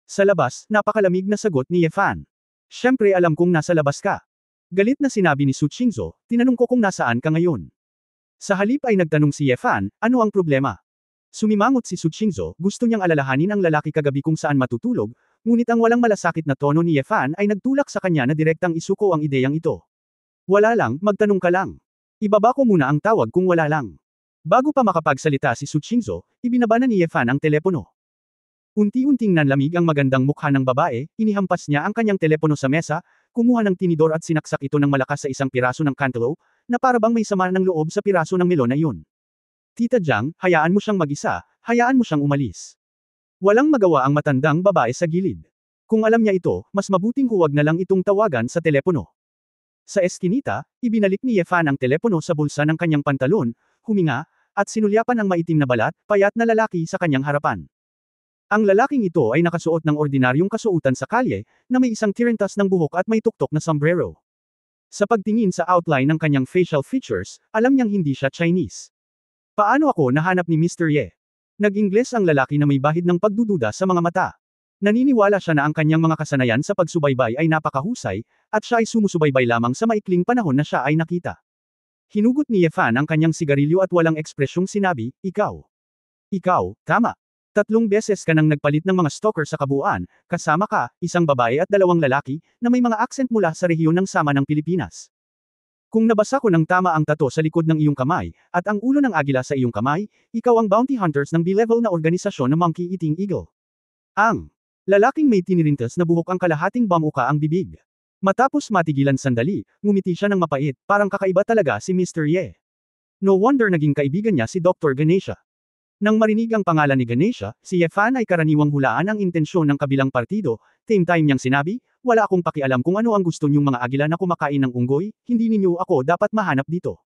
Sa labas, napakalamig na sagot ni Ye Fan. Siyempre alam kong nasa labas ka. Galit na sinabi ni Su Qingzhou, tinanong ko kung nasaan ka ngayon. Sa halip ay nagtanong si Ye Fan, ano ang problema? Sumimangot si Su Qingzhou, gusto niyang alalahanin ang lalaki kagabi kung saan matutulog, ngunit ang walang malasakit na tono ni Ye Fan ay nagtulak sa kanya na direktang isuko ang ideyang ito. Wala lang, magtanong ka lang. Ibaba ko muna ang tawag kung wala lang. Bago pa makapagsalita si Su Qingzhou, ibinaba na ni Ye Fan ang telepono. Unti-unting nanlamig ang magandang mukha ng babae, inihampas niya ang kanyang telepono sa mesa, kumuha ng tinidor at sinaksak ito ng malakas sa isang piraso ng cantaloupe, na parabang may sama ng loob sa piraso ng melon na iyon. Tita Jiang, hayaan mo siyang mag-isa, hayaan mo siyang umalis. Walang magawa ang matandang babae sa gilid. Kung alam niya ito, mas mabuting huwag na lang itong tawagan sa telepono. Sa eskinita, ibinalik ni Ye Fan ang telepono sa bulsa ng kanyang pantalon, huminga, at sinulyapan ang maitim na balat, payat na lalaki sa kanyang harapan. Ang lalaking ito ay nakasuot ng ordinaryong kasuotan sa kalye, na may isang tirentas ng buhok at may tuktok na sombrero. Sa pagtingin sa outline ng kanyang facial features, alam niyang hindi siya Chinese. Paano ako nahanap ni Mr. Ye? Nag-Ingles ang lalaki na may bahid ng pagdududa sa mga mata. Naniniwala siya na ang kanyang mga kasanayan sa pagsubaybay ay napakahusay, at siya ay sumusubaybay lamang sa maikling panahon na siya ay nakita. Hinugot ni Ye Fan ang kanyang sigarilyo at walang ekspresyong sinabi, ikaw. Ikaw, tama. 3 beses ka nang nagpalit ng mga stalker sa kabuuan, kasama ka, isang babae at 2 lalaki, na may mga accent mula sa rehiyon ng Sama ng Pilipinas. Kung nabasa ko ng tama ang tato sa likod ng iyong kamay, at ang ulo ng agila sa iyong kamay, ikaw ang bounty hunters ng B-level na organisasyon na Monkey Eating Eagle. Ang lalaking may tinirintas na buhok ang kalahating bamuka ang bibig. Matapos matigilan sandali, ngumiti siya ng mapait, parang kakaiba talaga si Mr. Ye. No wonder naging kaibigan niya si Dr. Ganesha. Nang marinig ang pangalan ni Ganesha, si Ye Fan ay karaniwang hulaan ang intensyon ng kabilang partido, same time niyang sinabi, wala akong pakialam kung ano ang gusto niyong mga agila na kumakain ng unggoy, hindi ninyo ako dapat mahanap dito.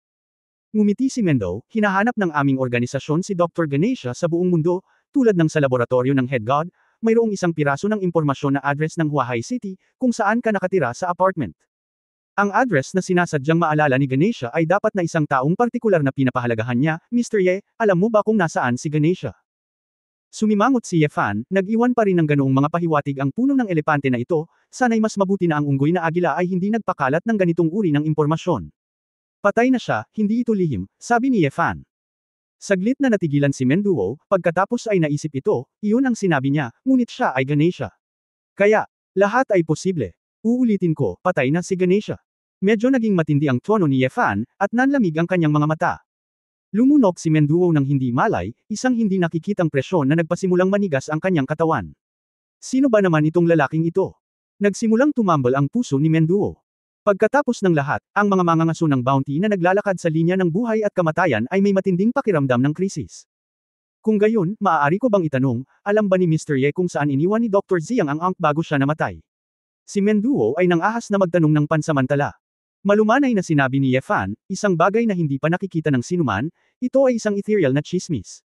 Ngumiti si Mendo, hinahanap ng aming organisasyon si Dr. Ganesha sa buong mundo, tulad ng sa laboratorio ng Head God, mayroong isang piraso ng impormasyon na address ng Huahai City, kung saan ka nakatira sa apartment. Ang address na sinasadyang maalala ni Ganesha ay dapat na isang taong partikular na pinapahalagahan niya, Mr. Ye, alam mo ba kung nasaan si Ganesha? Sumimangot si Ye Fan, nag-iwan pa rin ng ganoong mga pahiwatig ang puno ng elepante na ito, sana'y mas mabuti na ang unggoy na agila ay hindi nagpakalat ng ganitong uri ng impormasyon. Patay na siya, hindi ito lihim, sabi ni Ye Fan. Saglit na natigilan si Menduo, pagkatapos ay naisip ito, iyon ang sinabi niya, ngunit siya ay Ganesha. Kaya, lahat ay posible. Uulitin ko, patay na si Ganesha. Medyo naging matindi ang tono ni Ye Fan, at nanlamig ang kanyang mga mata. Lumunok si Menduo ng hindi malay, isang hindi nakikitang presyon na nagpasimulang manigas ang kanyang katawan. Sino ba naman itong lalaking ito? Nagsimulang tumambal ang puso ni Menduo. Pagkatapos ng lahat, ang mga mangangaso ng bounty na naglalakad sa linya ng buhay at kamatayan ay may matinding pakiramdam ng krisis. Kung gayon, maaari ko bang itanong, alam ba ni Mr. Ye kung saan iniwan ni Dr. Ziyang ang Ankh bago siya namatay? Si Menduo ay nangahas na magtanong ng pansamantala. Malumanay na sinabi ni Ye Fan, isang bagay na hindi pa nakikita ng sinuman, ito ay isang ethereal na chismis.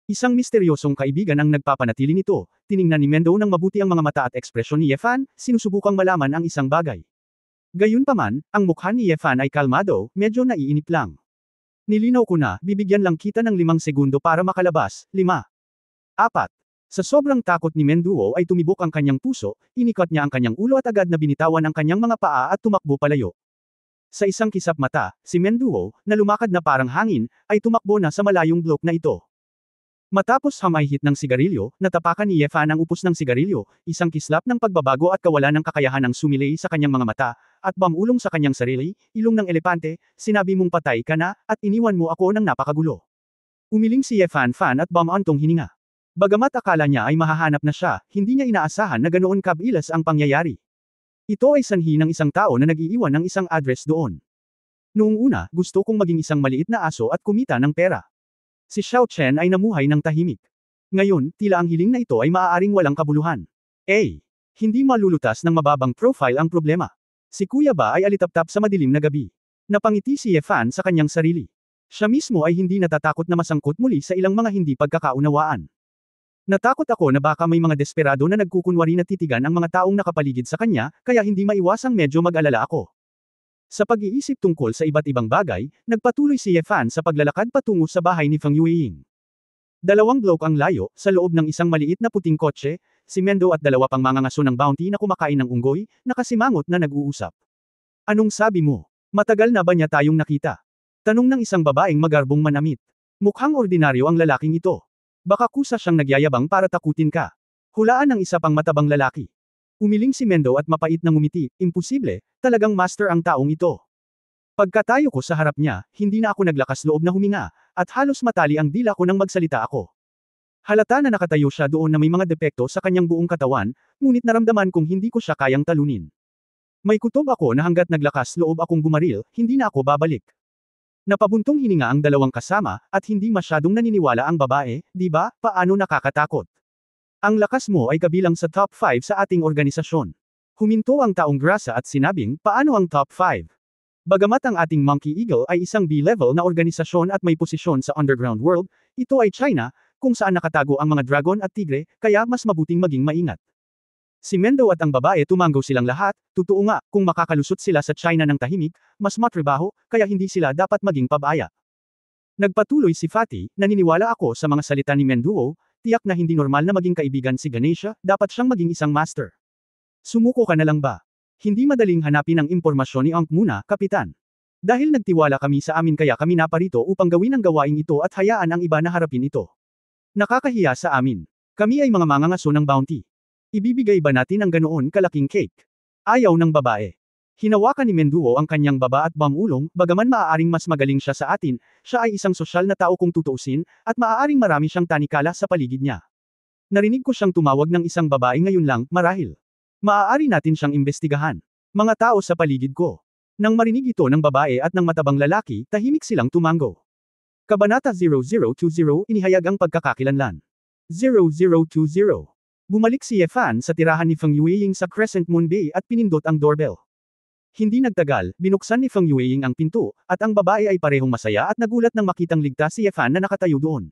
Isang misteryosong kaibigan ang nagpapanatili nito, tiningnan ni Menduo ng mabuti ang mga mata at ekspresyon ni Ye Fan, sinusubukang malaman ang isang bagay. Gayunpaman, ang mukha ni Ye Fan ay kalmado, medyo naiinip lang. Nilinaw ko na, bibigyan lang kita ng 5 segundo para makalabas, 5. 4. Sa sobrang takot ni Menduo ay tumibok ang kanyang puso, inikot niya ang kanyang ulo at agad na binitawan ang kanyang mga paa at tumakbo palayo. Sa isang kisap mata, si Menduo, na lumakad na parang hangin, ay tumakbo na sa malayong blok na ito. Matapos hamay-hit ng sigarilyo, natapakan ni Ye Fan ang upos ng sigarilyo, isang kislap ng pagbabago at kawalan ng kakayahan ng sumilay sa kanyang mga mata, at bamulong sa kanyang sarili, ilong ng elepante, sinabi mong patay ka na, at iniwan mo ako ng napakagulo. Umiling si Ye Fan at bamantong hininga. Bagamat akala niya ay mahahanap na siya, hindi niya inaasahan na ganoon kabilas ang pangyayari. Ito ay sanhi ng isang tao na nag-iiwan ng isang address doon. Noong una, gusto kong maging isang maliit na aso at kumita ng pera. Si Xiao Chen ay namuhay ng tahimik. Ngayon, tila ang hiling na ito ay maaaring walang kabuluhan. Hindi malulutas ng mababang profile ang problema. Si Kuya Ba ay alitaptap sa madilim na gabi. Napangiti si Ye Fan sa kanyang sarili. Siya mismo ay hindi natatakot na masangkot muli sa ilang mga hindi pagkakaunawaan. Natakot ako na baka may mga desperado na nagkukunwari na titigan ang mga taong nakapaligid sa kanya, kaya hindi maiwasang medyo mag-alala ako. Sa pag-iisip tungkol sa iba't ibang bagay, nagpatuloy si Ye Fan sa paglalakad patungo sa bahay ni Feng Yueying. 2 blok ang layo, sa loob ng isang maliit na puting kotse, si Mendo at 2 pang mangangaso ng bounty na kumakain ng unggoy, nakasimangot na nag-uusap. Anong sabi mo? Matagal na ba niya tayong nakita? Tanong ng isang babaeng magarbong manamit. Mukhang ordinaryo ang lalaking ito. Baka kusa siyang nagyayabang para takutin ka. Hulaan ng isa pang matabang lalaki. Umiling si Mendo at mapait na ngumiti, imposible, talagang master ang taong ito. Pagkatayo ko sa harap niya, hindi na ako naglakas loob na huminga, at halos matali ang dila ko nang magsalita ako. Halata na nakatayo siya doon na may mga depekto sa kanyang buong katawan, ngunit naramdaman kong hindi ko siya kayang talunin. May kutob ako na hanggat naglakas loob akong bumaril, hindi na ako babalik. Napabuntong hininga ang 2 kasama, at hindi masyadong naniniwala ang babae, di ba, paano nakakatakot? Ang lakas mo ay kabilang sa top 5 sa ating organisasyon. Huminto ang taong grasa at sinabing, paano ang top 5? Bagamat ang ating Monkey Eagle ay isang B-level na organisasyon at may posisyon sa underground world, ito ay China, kung saan nakatago ang mga dragon at tigre, kaya mas mabuting maging maingat. Si Mendo at ang babae tumanggaw silang lahat, totoo nga, kung makakalusot sila sa China ng tahimik, mas matrabaho, kaya hindi sila dapat maging pabaya. Nagpatuloy si Fatty, naniniwala ako sa mga salita ni Menduo, tiyak na hindi normal na maging kaibigan si Ganesha, dapat siyang maging isang master. Sumuko ka na lang ba? Hindi madaling hanapin ang impormasyon ni Ankh muna, Kapitan. Dahil nagtiwala kami sa amin kaya kami naparito upang gawin ang gawain ito at hayaan ang iba na harapin ito. Nakakahiya sa amin. Kami ay mga mangangaso ng bounty. Ibibigay ba natin ang ganoon kalaking cake? Ayaw ng babae. Hinawakan ni Menduo ang kanyang baba at bamulong, bagaman maaaring mas magaling siya sa atin, siya ay isang sosyal na tao kung tutuusin, at maaaring marami siyang tanikala sa paligid niya. Narinig ko siyang tumawag ng isang babae ngayon lang, marahil. Maaari natin siyang imbestigahan. Mga tao sa paligid ko. Nang marinig ito ng babae at ng matabang lalaki, tahimik silang tumango. Kabanata 0020 inihayag ang pagkakakilanlan. 0020. Bumalik si Ye Fan sa tirahan ni Feng Yueying sa Crescent Moon Bay at pinindot ang doorbell. Hindi nagtagal, binuksan ni Feng Yueying ang pinto, at ang babae ay parehong masaya at nagulat nang makitang ligtas si Ye Fan na nakatayo doon.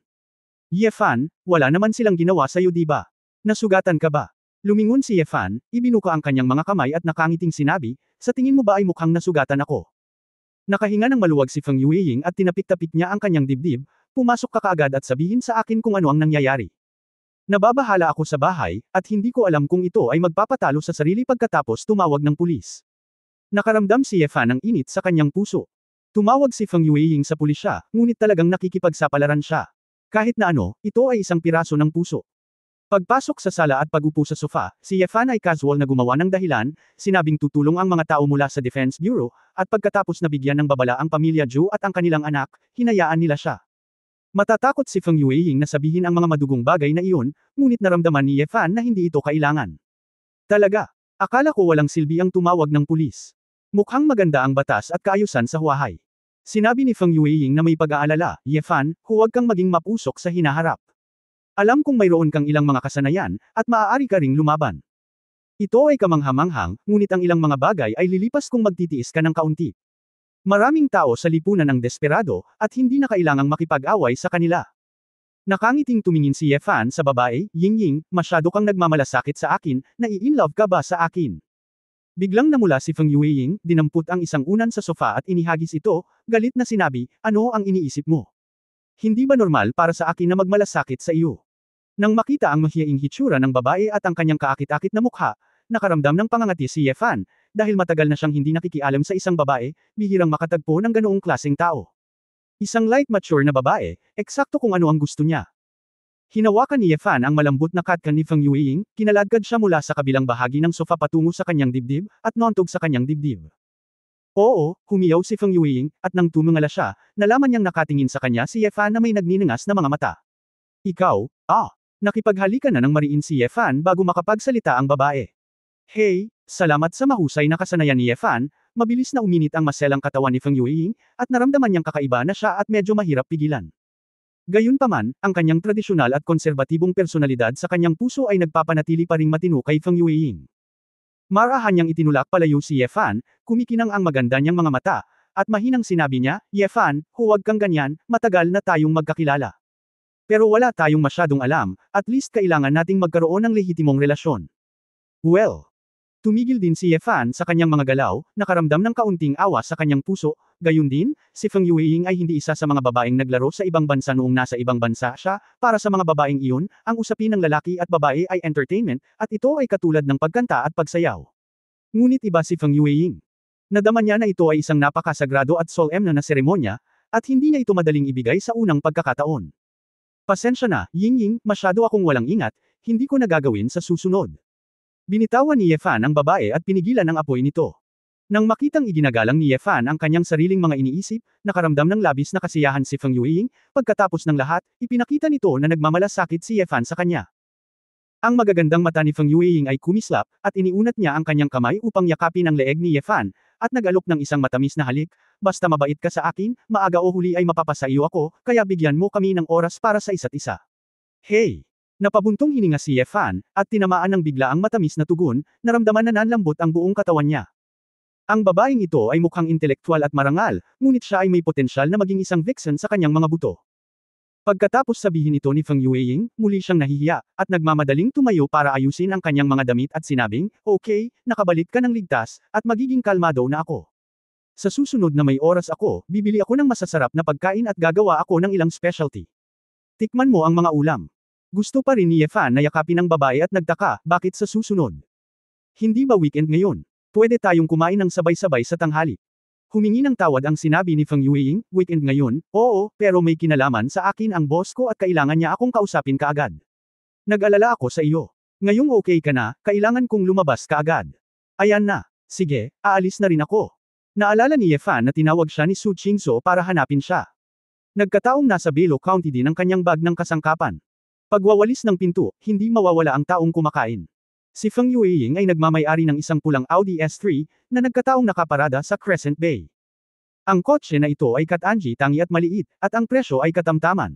Ye Fan, wala naman silang ginawa sa'yo di ba? Nasugatan ka ba? Lumingon si Ye Fan, ibinuka ang kanyang mga kamay at nakangiting sinabi, sa tingin mo ba ay mukhang nasugatan ako? Nakahinga ng maluwag si Feng Yueying at tinapik-tapik niya ang kanyang dibdib, pumasok ka kaagad at sabihin sa akin kung ano ang nangyayari. Nababahala ako sa bahay, at hindi ko alam kung ito ay magpapatalo sa sarili pagkatapos tumawag ng pulis. Nakaramdam si Ye Fan ng init sa kanyang puso. Tumawag si Feng Yueying sa pulisya, ngunit talagang nakikipagsapalaran siya. Kahit na ano, ito ay isang piraso ng puso. Pagpasok sa sala at pag-upo sa sofa, si Yefan ay casual na gumawa ng dahilan, sinabing tutulong ang mga tao mula sa Defense Bureau, at pagkatapos na bigyan ng babala ang pamilya Zhou at ang kanilang anak, hinayaan nila siya. Matatakot si Feng Yueying na sabihin ang mga madugong bagay na iyon, ngunit naramdaman ni Yefan na hindi ito kailangan. Talaga, akala ko walang silbi ang tumawag ng pulis. Mukhang maganda ang batas at kaayusan sa Huahay. Sinabi ni Feng Yueying na may pag-aalala, Yefan, huwag kang maging mapusok sa hinaharap. Alam kong mayroon kang ilang mga kasanayan, at maaari ka ring lumaban. Ito ay kamanghamanghang, ngunit ang ilang mga bagay ay lilipas kung magtitiis ka ng kaunti. Maraming tao sa lipunan ang desperado, at hindi na kailangang makipag-away sa kanila. Nakangiting tumingin si Yefan sa babae, Yingying, masyado kang nagmamalasakit sa akin, nai-inlove ka ba sa akin? Biglang namula si Feng Yueying, dinampot ang isang unan sa sofa at inihagis ito, galit na sinabi, ano ang iniisip mo? Hindi ba normal para sa akin na magmalasakit sa iyo? Nang makita ang mahiyaing hitsura ng babae at ang kanyang kaakit-akit na mukha, nakaramdam ng pangangati si Yefan, dahil matagal na siyang hindi nakikialam sa isang babae, bihirang makatagpo ng ganoong klaseng tao. Isang light mature na babae, eksakto kung ano ang gusto niya. Hinawakan ni Yefan ang malambot na katkan ni Feng Yueying, kinaladkad siya mula sa kabilang bahagi ng sofa patungo sa kanyang dibdib, at nontog sa kanyang dibdib. Oo, humiyaw si Feng Yueying, at nang tumingala siya, nalaman niyang nakatingin sa kanya si Yefan na may nagniningas na mga mata. Ikaw, nakipaghalikan na ng mariin si Yefan bago makapagsalita ang babae. Hey, salamat sa mahusay na kasanayan ni Yefan, mabilis na uminit ang maselang katawan ni Feng Yueying, at naramdaman niyang kakaiba na siya at medyo mahirap pigilan. Gayunpaman, ang kanyang tradisyonal at konserbatibong personalidad sa kanyang puso ay nagpapanatili pa ring matino kay Feng Yueying. Marahan niyang itinulak palayo si Yefan, kumikinang ang maganda niyang mga mata, at mahinang sinabi niya, Yefan, huwag kang ganyan, matagal na tayong magkakilala. Pero wala tayong masyadong alam, at least kailangan nating magkaroon ng lehitimong relasyon. Well, tumigil din si Yefan sa kanyang mga galaw, nakaramdam ng kaunting awa sa kanyang puso, gayon din, si Feng Yueying ay hindi isa sa mga babaeng naglaro sa ibang bansa noong nasa ibang bansa siya, para sa mga babaeng iyon, ang usapin ng lalaki at babae ay entertainment, at ito ay katulad ng pagkanta at pagsayaw. Ngunit iba si Feng Yueying. Nadama niya na ito ay isang napakasagrado at solemn na seremonya, at hindi niya ito madaling ibigay sa unang pagkakataon. Pasensya na, Yingying, masyado akong walang ingat, hindi ko nagagawin sa susunod. Binitawan ni Yefan ang babae at pinigilan ang apoy nito. Nang makitang iginagalang ni Yefan ang kanyang sariling mga iniisip, nakaramdam ng labis na kasiyahan si Feng Yueying, pagkatapos ng lahat, ipinakita nito na nagmamalasakit si Yefan sa kanya. Ang magagandang mata ni Feng Yueying ay kumislap, at iniunat niya ang kanyang kamay upang yakapin ang leeg ni Yefan, at nag-alok ng isang matamis na halik, basta mabait ka sa akin, maaga o huli ay mapapasa iyo ako, kaya bigyan mo kami ng oras para sa isa't isa. Hey! Napabuntong hininga si Yefan, at tinamaan ng bigla ang matamis na tugon, naramdaman na nanlambot ang buong katawan niya. Ang babaeng ito ay mukhang intelektual at marangal, ngunit siya ay may potensyal na maging isang vixen sa kanyang mga buto. Pagkatapos sabihin ito ni Feng Yueying, muli siyang nahihiya, at nagmamadaling tumayo para ayusin ang kanyang mga damit at sinabing, okay, nakabalik ka ng ligtas, at magiging kalmado na ako. Sa susunod na may oras ako, bibili ako ng masasarap na pagkain at gagawa ako ng ilang specialty. Tikman mo ang mga ulam. Gusto pa rin ni Yefan na yakapin ang babae at nagtaka, bakit sa susunod? Hindi ba weekend ngayon? Pwede tayong kumain ng sabay-sabay sa tanghali. Humingi ng tawad ang sinabi ni Feng Yueying, weekend ngayon, oo, pero may kinalaman sa akin ang boss ko at kailangan niya akong kausapin kaagad. Nag-alala ako sa iyo. Ngayong okay ka na, kailangan kong lumabas kaagad. Ayan na. Sige, aalis na rin ako. Naalala ni Yefan na tinawag siya ni Su Qingso para hanapin siya. Nagkataong nasa Belo County din ang kanyang bag ng kasangkapan. Pagwawalis ng pinto, hindi mawawala ang taong kumakain. Si Feng Yueying ay nagmamay-ari ng isang pulang Audi S3, na nagkataong nakaparada sa Crescent Bay. Ang kotse na ito ay katangi tangi at maliit, at ang presyo ay katamtaman.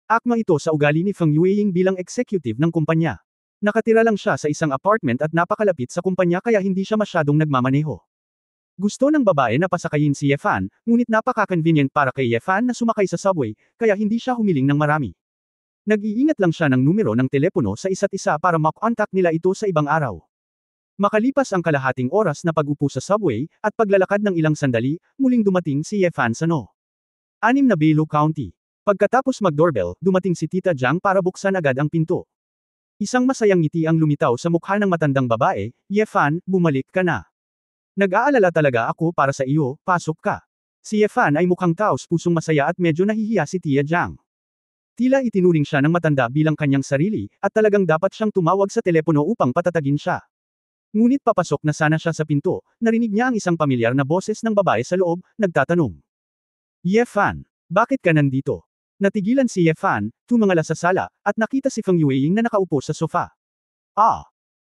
Akma ito sa ugali ni Feng Yueying bilang executive ng kumpanya. Nakatira lang siya sa isang apartment at napakalapit sa kumpanya kaya hindi siya masyadong nagmamaneho. Gusto ng babae na pasakayin si Yefan, ngunit napaka-convenient para kay Yefan na sumakay sa subway, kaya hindi siya humiling ng marami. Nag-iingat lang siya ng numero ng telepono sa isa't isa para mak-contact nila ito sa ibang araw. Makalipas ang kalahating oras na pag-upo sa subway, at paglalakad ng ilang sandali, muling dumating si Yefan sa No. 6 na Belo County. Pagkatapos mag-doorbell, dumating si Tita Jiang para buksan agad ang pinto. Isang masayang ngiti ang lumitaw sa mukha ng matandang babae, Yefan, bumalik ka na. Nag-aalala talaga ako para sa iyo, pasok ka. Si Yefan ay mukhang taos pusong masaya at medyo nahihiya si Tia Jiang. Tila itinuring siya ng matanda bilang kanyang sarili, at talagang dapat siyang tumawag sa telepono upang patatagin siya. Ngunit papasok na sana siya sa pinto, narinig niya ang isang pamilyar na boses ng babae sa loob, nagtatanong. Ye Fan, bakit ka nandito? Natigilan si Ye Fan, tumingala sa sala, at nakita si Feng Yueying na nakaupo sa sofa.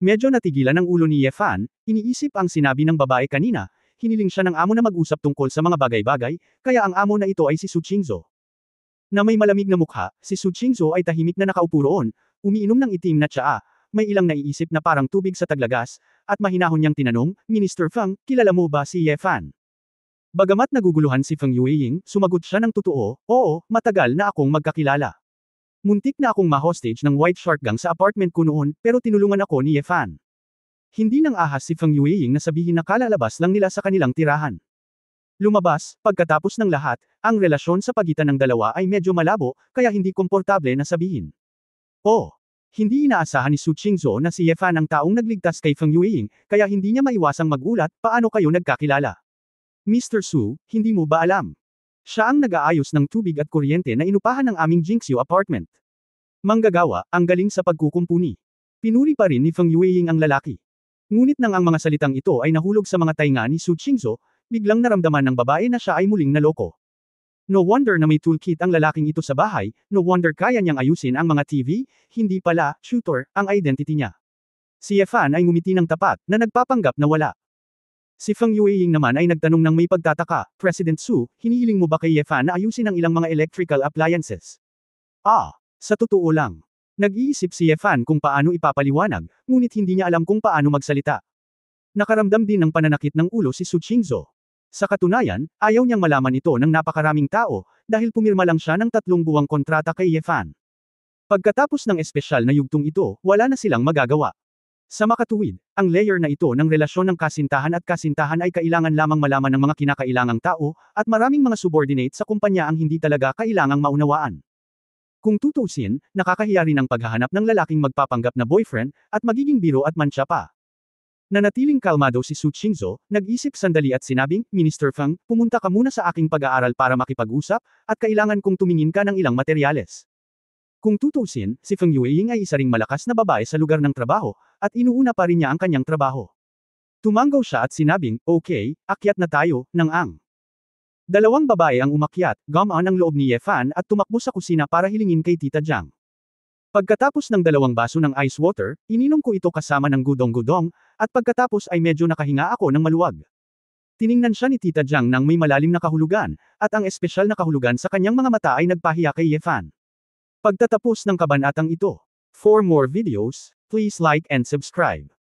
Medyo natigilan ang ulo ni Ye Fan, iniisip ang sinabi ng babae kanina, hiniling siya ng amo na mag-usap tungkol sa mga bagay-bagay, kaya ang amo na ito ay si Su Qingzhou. Na may malamig na mukha, si Su Qingzhou ay tahimik na nakaupo roon, umiinom ng itim na tsaa, may ilang naiisip na parang tubig sa taglagas, at mahinahon niyang tinanong, Minister Feng, kilala mo ba si Ye Fan? Bagamat naguguluhan si Feng Yueying, sumagot siya ng totoo, oo, matagal na akong magkakilala. Muntik na akong ma-hostage ng White Shark Gang sa apartment ko noon, pero tinulungan ako ni Ye Fan. Hindi nang ahas si Feng Yueying na sabihin na kalalabas lang nila sa kanilang tirahan. Lumabas, pagkatapos ng lahat, ang relasyon sa pagitan ng dalawa ay medyo malabo, kaya hindi komportable na sabihin. Hindi inaasahan ni Su Qingzhou na si Ye Fan ang taong nagligtas kay Feng Yueying, kaya hindi niya maiwasang magulat, paano kayo nagkakilala? Mr. Su, hindi mo ba alam? Siya ang nag-aayos ng tubig at kuryente na inupahan ng aming Jingxiu apartment. Manggagawa, ang galing sa pagkukumpuni. Pinuri pa rin ni Feng Yueying ang lalaki. Ngunit nang ang mga salitang ito ay nahulog sa mga tainga ni Su Qingzhou, biglang naramdaman ng babae na siya ay muling naloko. No wonder na may toolkit ang lalaking ito sa bahay, no wonder kaya niyang ayusin ang mga TV, hindi pala, shooter, ang identity niya. Si Ye Fan ay ngumiti ng tapat, na nagpapanggap na wala. Si Feng Yueying naman ay nagtanong ng may pagtataka, President Su, hinihiling mo ba kay Ye Fan na ayusin ang ilang mga electrical appliances? Sa totoo lang. Nag-iisip si Ye Fan kung paano ipapaliwanag, ngunit hindi niya alam kung paano magsalita. Nakaramdam din ng pananakit ng ulo si Su Qingzhou. Sa katunayan, ayaw niyang malaman ito ng napakaraming tao, dahil pumirma lang siya ng 3 buwang kontrata kay Ye Fan. Pagkatapos ng espesyal na yugtong ito, wala na silang magagawa. Sa makatuwid, ang layer na ito ng relasyon ng kasintahan at kasintahan ay kailangan lamang malaman ng mga kinakailangang tao, at maraming mga subordinate sa kumpanya ang hindi talaga kailangang maunawaan. Kung tutuusin, nakakahiya rin ang paghahanap ng lalaking magpapanggap na boyfriend, at magiging biro at mantsa pa. Nanatiling kalmado si Su Qingzhou, nag-isip sandali at sinabing, Minister Feng, pumunta ka muna sa aking pag-aaral para makipag-usap, at kailangan kong tumingin ka ng ilang materyales. Kung tutuusin, si Feng Yueying ay isa ring malakas na babae sa lugar ng trabaho, at inuuna pa rin niya ang kanyang trabaho. Tumanggaw siya at sinabing, okay, akyat na tayo, ng ang. Dalawang babae ang umakyat, gumaan ang loob ni Ye Fan at tumakbo sa kusina para hilingin kay Tita Jiang. Pagkatapos ng 2 baso ng ice water, ininom ko ito kasama ng gudong-gudong, at pagkatapos ay medyo nakahinga ako ng maluwag. Tiningnan siya ni Tita Jiang nang may malalim na kahulugan, at ang espesyal na kahulugan sa kanyang mga mata ay nagpahiya kay Ye Fan. Pagtatapos ng kabanatang ito. For more videos, please like and subscribe.